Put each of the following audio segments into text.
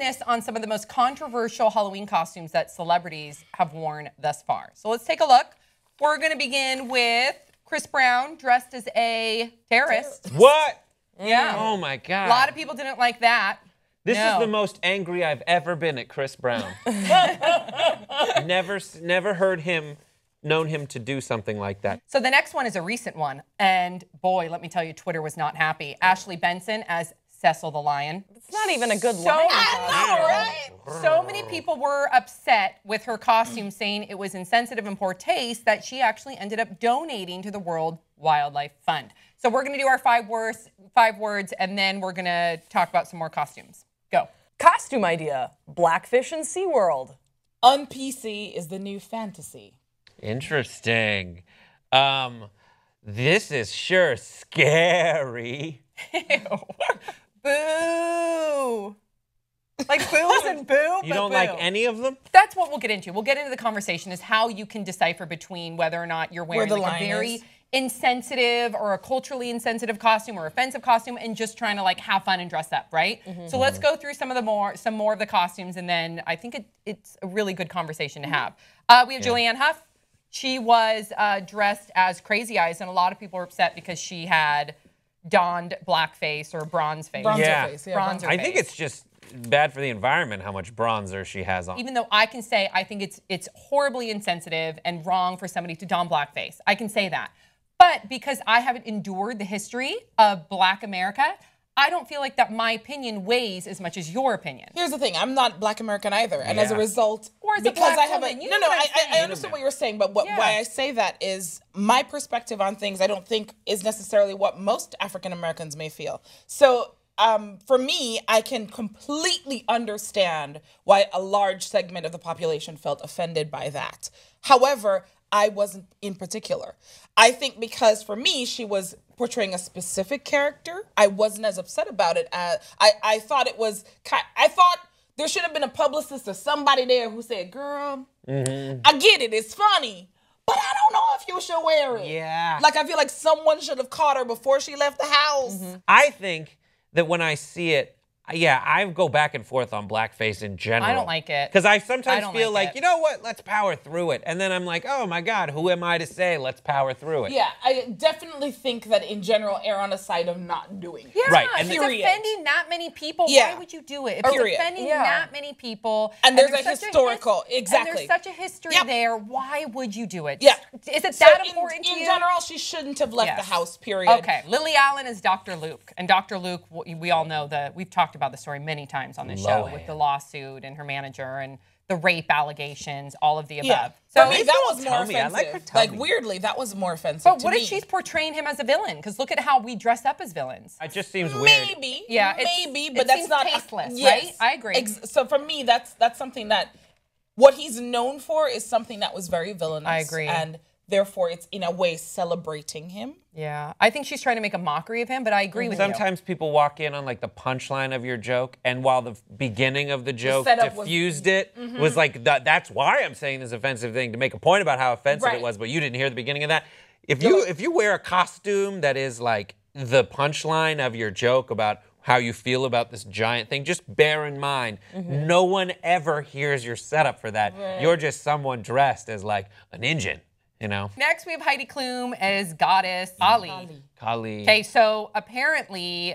reminisce on some of the most controversial Halloween costumes that celebrities have worn thus far. So let's take a look. We're going to begin with Chris Brown dressed as a terrorist. What? Yeah. Oh my God. A lot of people didn't like that. This is the most angry I've ever been at Chris Brown. Never heard him, known him to do something like that. So the next one is a recent one. And boy, let me tell you, Twitter was not happy. Ashley Benson as Cecil the lion. It's not even a good line. Right? So many people were upset with her costume, saying it was insensitive and poor taste, that she actually ended up donating to the World Wildlife Fund. So we're going to do our five words, and then we're going to talk about some more costumes. Go. Costume idea: Blackfish in SeaWorld. Un-PC is the new fantasy. Interesting. This is sure scary. Ew. Boo. Like boo and boo. You don't like any of them? That's what we'll get into. We'll get into the conversation is how you can decipher between whether or not you're wearing like a very insensitive or a culturally insensitive costume or offensive costume and just trying to like have fun and dress up, right? So let's go through some more of the costumes, and then I think it's a really good conversation to have. We have Julianne Hough. She was dressed as Crazy Eyes, and a lot of people were upset because she had donned blackface or bronze face. Bronzer I think it's just bad for the environment how much bronzer she has on. Even though I can say I think it's horribly insensitive and wrong for somebody to don blackface. I can say that. But because I haven't endured the history of Black America, I don't feel like that my opinion weighs as much as your opinion. Here's the thing: I'm not Black American either, and as a result, or as because a Black I have woman, I understand what you're saying, but why I say that is my perspective on things. I don't think is necessarily what most African Americans may feel. So. For me, I can completely understand why a large segment of the population felt offended by that. However, I wasn't in particular. I think because for me, she was portraying a specific character. I wasn't as upset about it. I thought it was, I thought there should have been a publicist or somebody there who said, girl, I get it, it's funny. But I don't know if you should wear it. Yeah. Like, I feel like someone should have caught her before she left the house. I think that when I see it, I go back and forth on blackface in general. I don't like it. Because I sometimes feel like, you know what, let's power through it. And then I'm like, oh my God, who am I to say let's power through it? Yeah, I definitely think that in general, err on the side of not doing it. Yeah, right. And if it's offending that many people, why would you do it? If it's offending that many people, and there's a historical, and there's such a history there, why would you do it? Yeah. Is it that important to you? In general, she shouldn't have left the house, period. Okay, Lily Allen is Dr. Luke. And Dr. Luke, we all know that we've talked about the story many times on this show with the lawsuit and her manager and the rape allegations, all of the above. Yeah. So for me, that was more offensive. Like, weirdly, that was more offensive to me. But what if she's portraying him as a villain? Because look at how we dress up as villains. It just seems weird. Maybe. Yeah, maybe, but that's not tasteless, right? I agree. So for me, that's something that what he's known for is something that was very villainous. I agree. And therefore, it's in a way celebrating him. Yeah, I think she's trying to make a mockery of him, but I agree with you. Sometimes people walk in on like the punchline of your joke, and while the beginning of the joke diffused it, was like, that's why I'm saying this offensive thing, to make a point about how offensive it was, but you didn't hear the beginning of that. If you wear a costume that is like the punchline of your joke about how you feel about this giant thing, just bear in mind, no one ever hears your setup for that. Right. You're just someone dressed as like an engine. You know. Next, we have Heidi Klum as goddess Kali. Okay, so apparently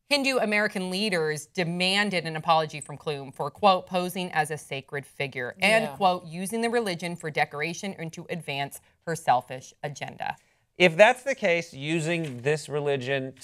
Hindu American leaders demanded an apology from Klum for, quote, posing as a sacred figure and, quote, using the religion for decoration and to advance her selfish agenda. If that's the case, using this religion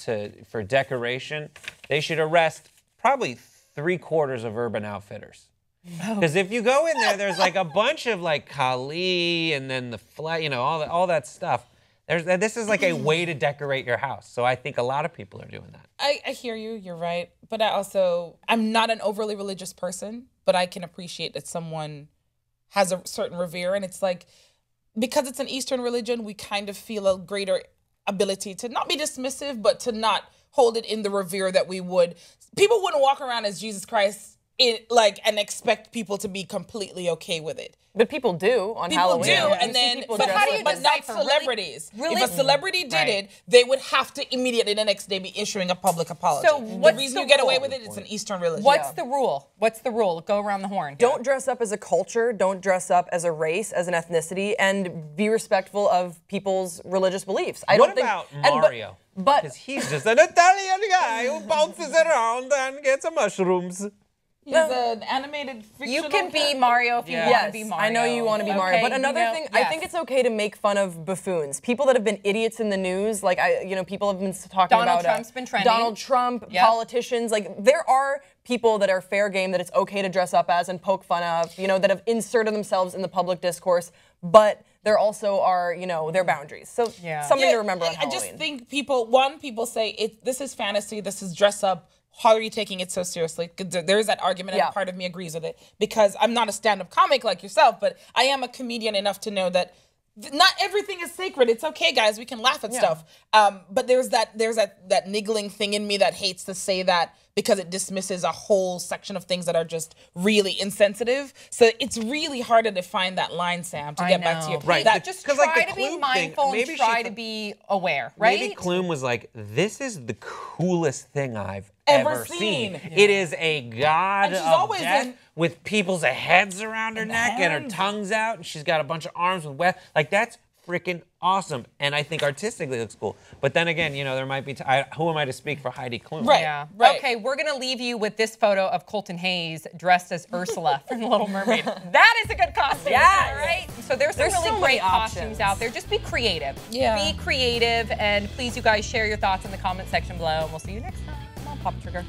for decoration, they should arrest probably 3/4 of Urban Outfitters. Because if you go in there, there's like a bunch of like Kali and then the flag, you know, all that stuff. This is like a way to decorate your house. So I think a lot of people are doing that. I hear you. You're right. But I'm not an overly religious person, but I can appreciate that someone has a certain revere. And it's like, because it's an Eastern religion, we kind of feel a greater ability to not be dismissive, but to not hold it in the revere that we would. People wouldn't walk around as Jesus Christ and expect people to be completely okay with it. But people do on Halloween. People do, and then but not celebrities. Really? If a celebrity did it, they would have to immediately the next day be issuing a public apology. So the reason you get away with it, it's an Eastern religion. What's the rule? What's the rule? Go around the horn. Don't dress up as a culture. Don't dress up as a race, as an ethnicity, and be respectful of people's religious beliefs. What about Mario? Because he's just an Italian guy who bounces around and gets mushrooms. He's an animated fictional You can be Mario if you want to be Mario. I know you want to be Mario. But another thing, I think it's okay to make fun of buffoons. People that have been idiots in the news, like people have been talking about Donald Trump's been trending. Donald Trump, politicians. Like there are people that are fair game that it's okay to dress up as and poke fun of, that have inserted themselves in the public discourse, but there also are, their boundaries. So something to remember on Halloween. I just think people say this is fantasy, this is dress up. How are you taking it so seriously? There is that argument, and part of me agrees with it because I'm not a stand-up comic like yourself, but I am a comedian enough to know that not everything is sacred. It's okay, guys. We can laugh at stuff. But there's that niggling thing in me that hates to say that because it dismisses a whole section of things that are just really insensitive. So it's really hard to define that line, Sam, to get back to your point. Right. Just try to be mindful and try to be aware, right? Maybe Clume was like, this is the coolest thing I've ever seen. It is a god of death with people's heads around her neck and her tongue's out, and she's got a bunch of arms with web. Like, that's freaking awesome, and I think artistically looks cool. But then again, there might be who am I to speak for Heidi Klum? Right. Yeah. Right. Okay, we're gonna leave you with this photo of Colton Hayes dressed as Ursula from The Little Mermaid. That is a good costume. Yeah. All right. So there's some really great costumes out there. Just be creative. Yeah. Be creative, and please, you guys, share your thoughts in the comment section below, and we'll see you next time. Come on, Pop Trigger.